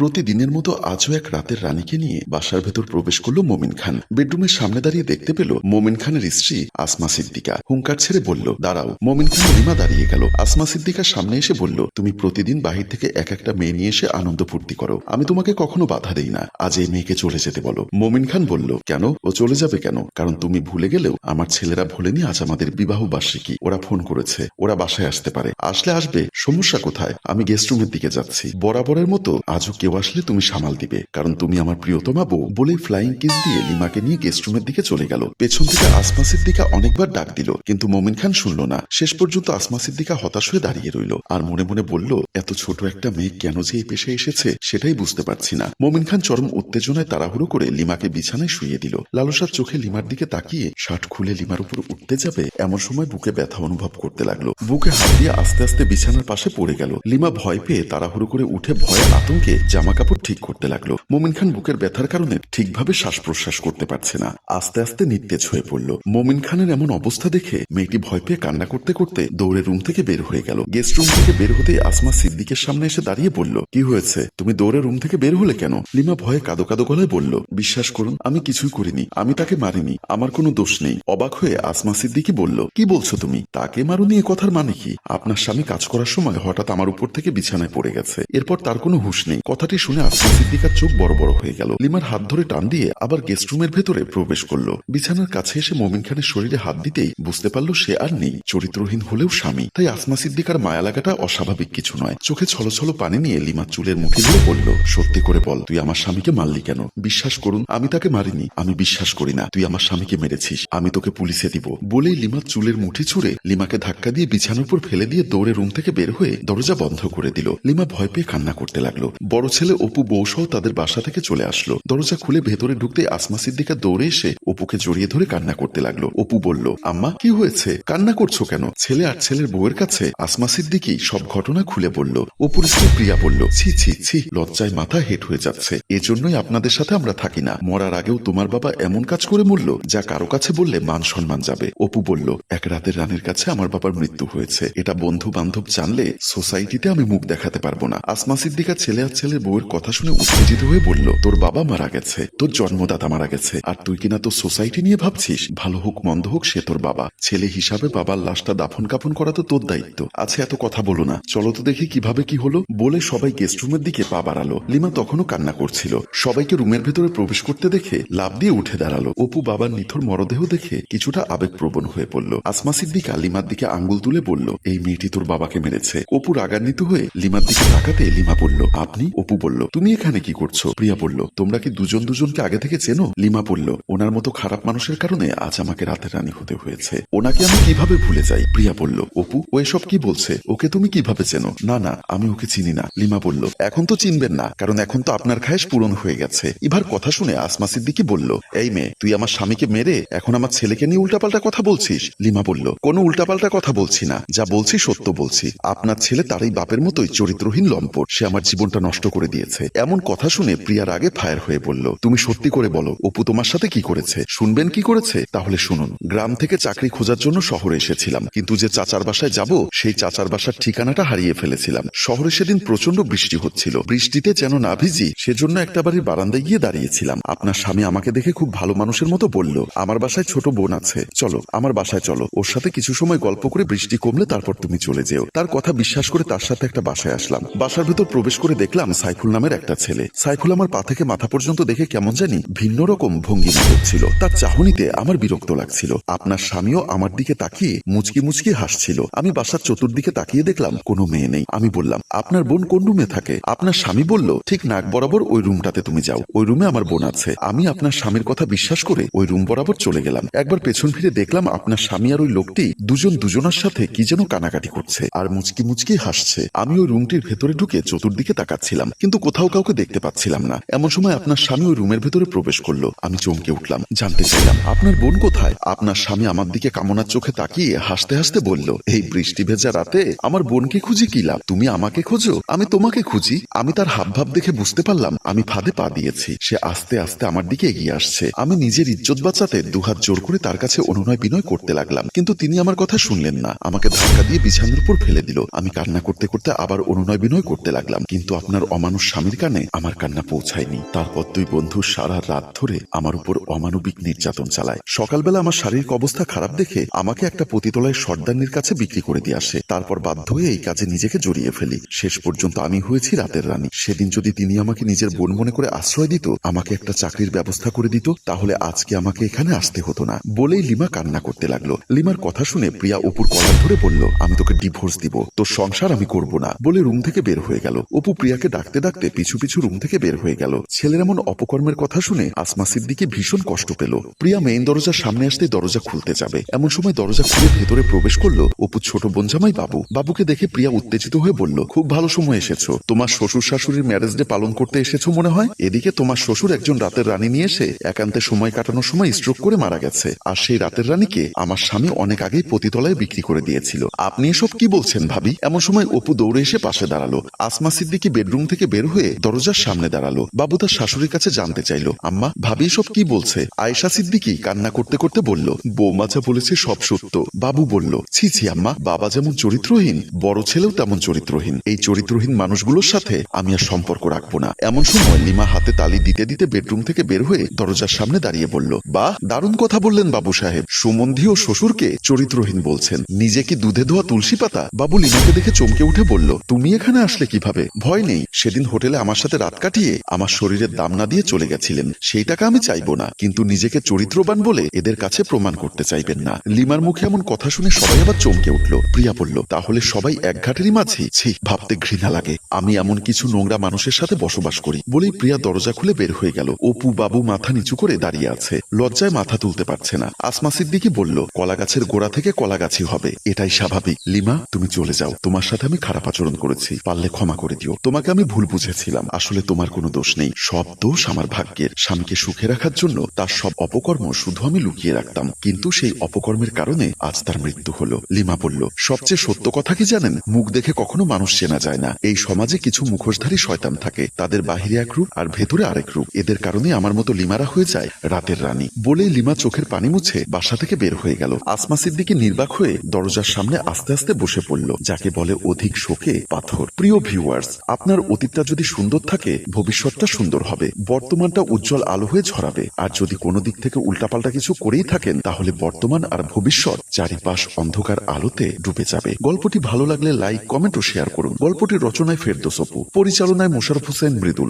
প্রতিদিনের মতো আজও এক রাতের রানীকে নিয়ে বাসার ভেতর প্রবেশ করলো মোমিন খান। বেডরুমের সামনে দাঁড়িয়ে দেখতে পেল মোমিন খানের স্ত্রী আসমা সিদ্দিকা। হুঙ্কার ছেড়ে বলল, দাঁড়াও। মোমিন খান লিমা দাঁড়িয়ে গেল। আসমা সিদ্দিকার সামনে এসে বলল, তুমি প্রতিদিন বাহির থেকে এক একটা মেয়ে নিয়ে এসে আনন্দ ফুর্তি করো, আমি তোমাকে কখনো বাধা দেই না, আজ এই মেয়েকে চলে যেতে বলো। মোমিন খান বলল, কেন? ও চলে যাবে কেন? কারণ তুমি ভুলে গেলেও আমার ছেলেরা ভোলেনি আজ আমাদের বিবাহ বার্ষিকী। ওরা ফোন করেছে, ওরা বাসায় আসতে পারে। আসলে আসবে, সমস্যা কোথায়? আমি গেস্ট রুমের দিকে যাচ্ছি। বরাবরের মতো আজও কেউ আসলে তুমি সামাল দিবে, কারণ তুমি আমার প্রিয়তমা বউ। বলে ফ্লাইং কিস দিয়ে লিমাকে নিয়ে গেস্ট রুমের দিকে চলে গেল। পেছন থেকে আসমা সিদ্দিকা অনেকবার ডাক দিল, কিন্তু মোমিন খান শুনল না। শেষ পর্যন্ত আসমা সিদ্দিকা হতাশ হয়ে দাঁড়িয়ে রইল, আর মনে মনে বলল, এত ছোট একটা মেয়ে কেন যে এই পেশায় এসেছে সেটাই বুঝতে পারছি না। মোমিন খান চরম উত্তেজনায় তাড়াহুড়ো করে লিমাকে বিছানায় শুইয়ে দিল। লালসার চোখে লিমার দিকে তাকিয়ে শার্ট খুলে লিমার উপর উঠতে যাবে, এমন সময় বুকে ব্যথা অনুভব করতে লাগলো। বুকে হাত দিয়ে আস্তে আস্তে বিছানার পাশে পড়ে গেল। লিমা ভয় পেয়ে তাড়াহুড়ো করে উঠে ভয়ে আতঙ্কে জামা কাপড় ঠিক করতে লাগলো। মোমিন খান বুকের ব্যথার কারণে ঠিকভাবে শ্বাস প্রশ্বাস করতে পারছে না, আস্তে আস্তে নিস্তেজ হয়ে পড়ল। মোমিন খানের এমন অবস্থা দেখে মেয়েটি ভয় পেয়ে কান্না করতে করতে দৌড়ে রুম থেকে বের হয়ে গেল। গেস্ট রুম থেকে বের হতে আসমা সিদ্দিকের সামনে এসে দাঁড়িয়ে বলল, কি হয়েছে? তুমি দৌড়ে রুম থেকে বের হলে কেন? লিমা ভয়ে কাঁদো কাঁদো গলায় বলল, বিশ্বাস করুন, আমি কিছুই করিনি, আমি তাকে মারিনি, আমার কোনো দোষ নেই। অবাক হয়ে আসমা সিদ্দিকী বলল, কি বলছো তুমি? তাকে মারুনি এ কথার মানে কি? আপনার স্বামী কাজ করার সময় হঠাৎ আমার উপর থেকে বিছানায় পড়ে গেছে, এরপর তার কোনো হুঁশ নেই। কথাটি শুনে আসমা সিদ্দিকার চোখ বড় বড় হয়ে গেল। লিমার হাত ধরে টান দিয়ে আবার গেস্ট রুমের ভেতরে প্রবেশ করলো। বিছানার কাছে এসে মোমিন খানের শরীরে হাত দিতেই বুঝতে পারলো সে আর নেই। চরিত্রহীন হলেও স্বামী, তাই আসমা সিদ্দিকার মায়া লাগাটা অস্বাভাবিক কিছু নয়। চোখে ছলছল পানি নিয়ে লিমার চুলের মুঠি ধরে বলল, সত্যি করে বল, তুই আমার স্বামীকে মারলি কেন? বিশ্বাস করুন, আমি তাকে মারিনি, আমি বিশ্বাস করি না তুই আমার স্বামীকে মেরেছিস, আমি তোকে পুলিশে দিব। বলেই লিমার চুলের মুঠি ছুঁড়ে লিমাকে ধাক্কা দিয়ে বিছানার উপর ফেলে দিয়ে দৌড়ে রুম থেকে বের হয়ে দরজা বন্ধ করে দিল। লিমা ভয় পেয়ে কান্না করতে লাগলো। বড় ছেলে অপু বউ সহ তাদের বাসা থেকে চলে আসলো। দরজা খুলে ভেতরে ঢুকতে আসমা সিদ্দিকা দৌড়ে এসে অপুকে জড়িয়ে ধরে কান্না করতে লাগলো। অপু বলল, আম্মা কি হয়েছে? কান্না করছো কেন? ছেলে আর ছেলের বউয়ের কাছে আসমা সিদ্দিকী সব ঘটনা খুলে বলল। অপুর স্ত্রী প্রিয়া বলল, ছি ছি ছি, লজ্জায় মাথা হেট হয়ে যাচ্ছে। এজন্যই আপনাদের সাথে আমরা থাকি না। মরার আগেও তোমার বাবা এমন কাজ করে মরল যা কারো কাছে বললে মান সম্মান যাবে। অপু বলল, এক রাতের রানীর কাছে আমার বাবার মৃত্যু হয়েছে, এটা বন্ধু বান্ধব জানলে সোসাইটিতে আমি মুখ দেখাতে পারবো না। আসমা সিদ্দিকা ছেলে আর ছেলের বউয়ের কথা শুনে উত্তেজিত হয়ে বলল, তোর বাবা মারা গেছে, তোর জন্মদাতা মারা গেছে, আর তুই কিনা তোর সোসাইটি নিয়ে ভাবছিস? ভালো হোক মন্দ হোক সে তোর বাবা। ছেলে হিসাবে বাবার লাশটা দাফন কাফন করা তো তোর দায়িত্ব। আচ্ছা এত কথা বলো না, চলো তো দেখি কিভাবে কি হলো। বলে সবাই গেস্ট রুমের দিকে পা বাড়ালো। লিমা তখনও কান্না করছিল। সবাইকে রুমের ভেতরে প্রবেশ করতে দেখে লাফ দিয়ে উঠে দাঁড়ালো। অপু বাবার নিথর মরদেহ দেখে কিছুটা আবেগপ্রবণ হয়ে পড়ল। আসমা সিদ্দিকা লিমার দিকে আঙ্গুল তুলে বলল, এই মেয়েটি তোর বাবাকে মেরেছে। অপু রাগান্বিত হয়ে লিমার দিকে তাকাতে লিমা বলল, আপনি? অপু বলল, তুমি এখানে কি করছো? প্রিয়া বলল, তোমরা কি দুজন দুজনকে আগে থেকে চেনো? লিমা বলল, ওনার মতো খারাপ মানুষের কারণে আজ আমাকে রাতের রানী হতে হয়েছে, ওনাকে আমি কিভাবে ভুলে যাই? প্রিয়া বলল, অপু ও এসব কি বলছে? ওকে তুমি কিভাবে চেনো? না না, আমি ওকে চিনি না। লিমা বলল, এখন তো চিনবেন না, কারণ এখন তো আপনার খায়েশ পূরণ হয়ে গেছে। এবার কথা শুনে আসমা সিদ্দিকী বলল, এই মেয়ে, তুই আমার স্বামীকে মেরে এখন আমার ছেলেকে নিয়ে উল্টাপাল্টা কথা বলছিস? লিমা বলল, কোনো উল্টাপাল্টা কথা বলছি না, যা বলছি সত্য বলছি। আপনার ছেলে তার এই বাপের মতোই চরিত্রহীন লম্পট, সে আমার জীবনটা নষ্ট করে দিয়েছে। এমন কথা শুনে প্রিয়ার আগে ফায়ার হয়ে বলল, তুমি সত্যি করে বলো, অপু তোমার সাথে কি করেছে? শুনবেন কি করেছে? তাহলে শুনুন। গ্রাম থেকে চাকরি খোঁজার জন্য শহরে এসেছিলাম, কিন্তু যে চাচার বাসায় যাব সেই চাচার বাসার ঠিকানাটা হারিয়ে ফেলেছিলাম। শহরে সেদিন প্রচন্ড বৃষ্টি হচ্ছিল, বৃষ্টিতে যেন না ভিজি সেজন্য একটা বাড়ির বারান্দায় গিয়ে দাঁড়িয়েছিলাম। আপনার স্বামী আমাকে দেখে খুব ভালো মানুষের মতো বলল, আমার বাসায় ছোট বোন আছে, চলো আমার বাসায় চলো, ওর সাথে কিছু সময় গল্প করে বৃষ্টি কমলে তারপর তুমি চলে যেও। তার কথা বিশ্বাস করে তার সাথে একটা বাসায় আসলাম। বাসার ভেতর প্রবেশ করে দেখলাম সাইফুল নামের একটা ছেলে। সাইফুল আমার পা থেকে মাথা পর্যন্ত দেখে কেমন জানি ভিন্ন রকম ভঙ্গিমা করছিল। তার চাহনিতে আমার বিরক্ত লাগছিল। আপনার স্বামীও আমার দিকে তাকিয়ে মুচকি মুচকি হাসছিল। আমি বাসার চতুর্দিকে তাকিয়ে দেখলাম কোনো মেয়ে নেই। আমি বললাম, আপনার বোন কোন রুমে থাকে? আপনার স্বামী বলল, ঠিক নাক বরাবর ওই রুমটাতে তুমি যাও, ওই রুমে আমার বোন আছে। আমি আপনার স্বামীর কথা বিশ্বাস করে ওই রুম বরাবর চলে গেলাম। একবার পেছন ফিরে দেখলাম আপনার স্বামী আর ওই লোকটি দুজন দুজনার সাথে কি যেন কানাকাটি করছে আর মুচকি মুচকি হাসছে। আমি ওই রুমটির ভেতরে ঢুকে চতুর্দিকে তাকাচ্ছিলাম, কিন্তু কোথাও কাউকে দেখতে পাচ্ছিলাম না। এমন সময় আপনার স্বামী ওই রুমের ভেতরে প্রবেশ করলো। আমি চমকে উঠলাম, জানতে চাইলাম, আপনার বোন কোথায়? আপনার স্বামী আমার দিকে কামনার চোখে তাকিয়ে হাসতে হাসতে বলল, এই বৃষ্টি ভেজা রাতে আমার বোনকে খুঁজি কি লাভ? তুমি আমাকে খোঁজো, আমি তোমাকে খুঁজি। আমি তার হাবভাব দেখে বুঝতে পারলাম আমি ফাঁদে পা দিয়েছি। সে আস্তে আস্তে আমার দিকে এগিয়ে আসছে। আমি নিজের ইজ্জত বাঁচাতে দুহাত জোর করে তার কাছে অনুনয় বিনয় করতে লাগলাম, কিন্তু তিনি আমার কথা শুনলেন না। আমাকে ধাক্কা দিয়ে বিছানার উপর ফেলে দিল। আমি কান্না করতে করতে আবার অনুনয় বিনয় করতে লাগলাম, কিন্তু আপনার অমানুষ মানুষ স্বামীর কানে আমার কান্না পৌঁছায়নি। তারপর দুই বন্ধু সারা রাত ধরে আমার উপর অমানবিক নির্যাতন চালায়। সকালবেলা আমার শারীরিক অবস্থা খারাপ দেখে আমাকে একটা পতিতলায় সর্দারনির কাছে বিক্রি করে দিয়ে আসে। তারপর বাধ্য হয়ে এই কাজে নিজেকে জড়িয়ে ফেলি। শেষ পর্যন্ত আমি হয়েছি রাতের রানী। সেদিন যদি তিনি আমাকে নিজের বোন মনে করে আশ্রয় দিত, আমাকে একটা চাকরির ব্যবস্থা করে দিত, তাহলে আজকে আমাকে এখানে আসতে হতো না। বলেই লিমা কান্না করতে লাগলো। লিমার কথা শুনে প্রিয়া অপুর কলার ধরে বলল, আমি তোকে ডিভোর্স দিব, তোর সংসার আমি করব না, বলে রুম থেকে বের হয়ে গেল। অপু প্রিয়াকে ডাকতে ডাকতে পিছু পিছু রুম থেকে বের হয়ে গেল। ছেলের এমন অপকর্মের কথা শুনে আসমা সিদ্দিকী ভীষণ কষ্ট পেল। প্রিয়া মেইন দরজার সামনে আসতে দরজা খুলতে যাবে, এমন সময় দরজা খুলে ভেতরে প্রবেশ করলো অপুর ছোট বোন জামাই বাবু। বাবুকে দেখে প্রিয়া উত্তেজিত হয়ে বলল, খুব ভালো সময় এসেছো, তোমার শ্বশুর শাশুড়ির ম্যারেজ ডে পালন করতে এসেছো মনে হয়। এদিকে তোমার শ্বশুর একজন রাতের রানী নিয়ে এসে একান্তে সময় কাটানোর সময় স্ট্রোক করে মারা গেছে, আর সেই রাতের রানীকে আমার স্বামী অনেক আগেই পতিতলায় বিক্রি করে দিয়েছিল। আপনি এসব কি বলছেন ভাবি? এমন সময় অপু দৌড়ে এসে পাশে দাঁড়ালো। আসমা সিদ্দিকী বেডরুম থেকে বের হয়ে দরজার সামনে দাঁড়ালো। বাবু তার শাশুড়ির কাছে জানতে চাইলো, আম্মা ভাবি এসব কি বলছে? আয়েশা সিদ্দিকী কান্না করতে করতে বলল, বৌমা যা বলেছে সব সত্য। বাবু বলল, ছি ছি আম্মা, বাবা যেমন চরিত্রহীন, বড় ছেলেও তেমন চরিত্রহীন। এই চরিত্রহীন মানুষগুলোর সাথে আমি আর সম্পর্ক রাখবো না। এমন সময় লিমা হাতে তালি দিতে দিতে বেডরুম থেকে বের হয়ে দরজার সামনে দাঁড়িয়ে বলল, বাহ, দারুণ কথা বললেন বাবু সাহেব। সুমন্ধি ও শ্বশুরকে চরিত্রহীন বলছেন, নিজে কি দুধে ধোয়া তুলসী পাতা? বাবু লিমাকে দেখে চমকে উঠে বলল, তুমি এখানে আসলে কিভাবে? ভয় নেই, সেদিন হোটেলে আমার সাথে রাত কাটিয়ে আমার শরীরের দাম না দিয়ে চলে গেছিলেন, সেই টাকা আমি চাইবো না, কিন্তু নিজেকে চরিত্রবান বলে এদের কাছে প্রমাণ করতে চাইবেন না। লিমার মুখে এমন কথা শুনে সবাই আবার চমকে উঠল। প্রিয়া বলল, তাহলে সবাই এক ঘাটেরই মাঝি? ছি, ভাবতে ঘৃণা লাগে, আমি এমন কিছু নোংরা মানুষের সাথে বসবাস করি। বলেই প্রিয়া দরজা খুলে বের হয়ে গেল। অপু বাবু মাথা নিচু করে দাঁড়িয়ে আছে, লজ্জায় মাথা তুলতে পারছে না। আসমা সিদ্দিকী বলল, কলা গাছের গোড়া থেকে কলা গাছই হবে, এটাই স্বাভাবিক। লিমা তুমি চলে যাও, তোমার সাথে আমি খারাপ আচরণ করেছি, পারলে ক্ষমা করে দিও। তোমাকে আমি ভুল বুঝেছিলাম, আসলে তোমার কোনো দোষ নেই, সব দোষ আমার ভাগ্যের। স্বামীকে সুখে রাখার জন্য তার সব অপকর্ম শুধু আমি লুকিয়ে রাখতাম, কিন্তু সেই অপকর্মের কারণে আজ তার মৃত্যু হলো। লিমা বলল, সবচেয়ে সত্য কথা কি জানেন? মুখ দেখে কখনো মানুষ চেনা যায় না। এই সমাজে কিছু মুখোশধারী শয়তান থাকে, তাদের বাহিরে এক রূপ আর ভেতরে আরেক রূপ। এদের কারণে আমার মতো লিমারা হয়ে যায় রাতের রানী। বলে লিমা চোখের পানি মুছে বাসা থেকে বের হয়ে গেল। আসমা সিদ্দিকী নির্বাক হয়ে দরজার সামনে আস্তে আস্তে বসে পড়ল, যাকে বলে অধিক শোকে পাথর। প্রিয় ভিউয়ার্স, আপনার অতীতটা যদি সুন্দর থাকে, ভবিষ্যৎটা সুন্দর হবে, বর্তমানটা উজ্জ্বল আলো হয়ে ঝরাবে। আর যদি কোনো দিক থেকে উল্টাপাল্টা কিছু করেই থাকেন, তাহলে বর্তমান আর ভবিষ্যৎ চারিপাশ অন্ধকার আলোতে ডুবে যাবে। গল্পটি ভালো লাগলে লাইক, কমেন্ট ও শেয়ার করুন। গল্পটির রচনায় ফেরদৌস অপু, পরিচালনায় মোশাররফ হোসেন মৃদুল।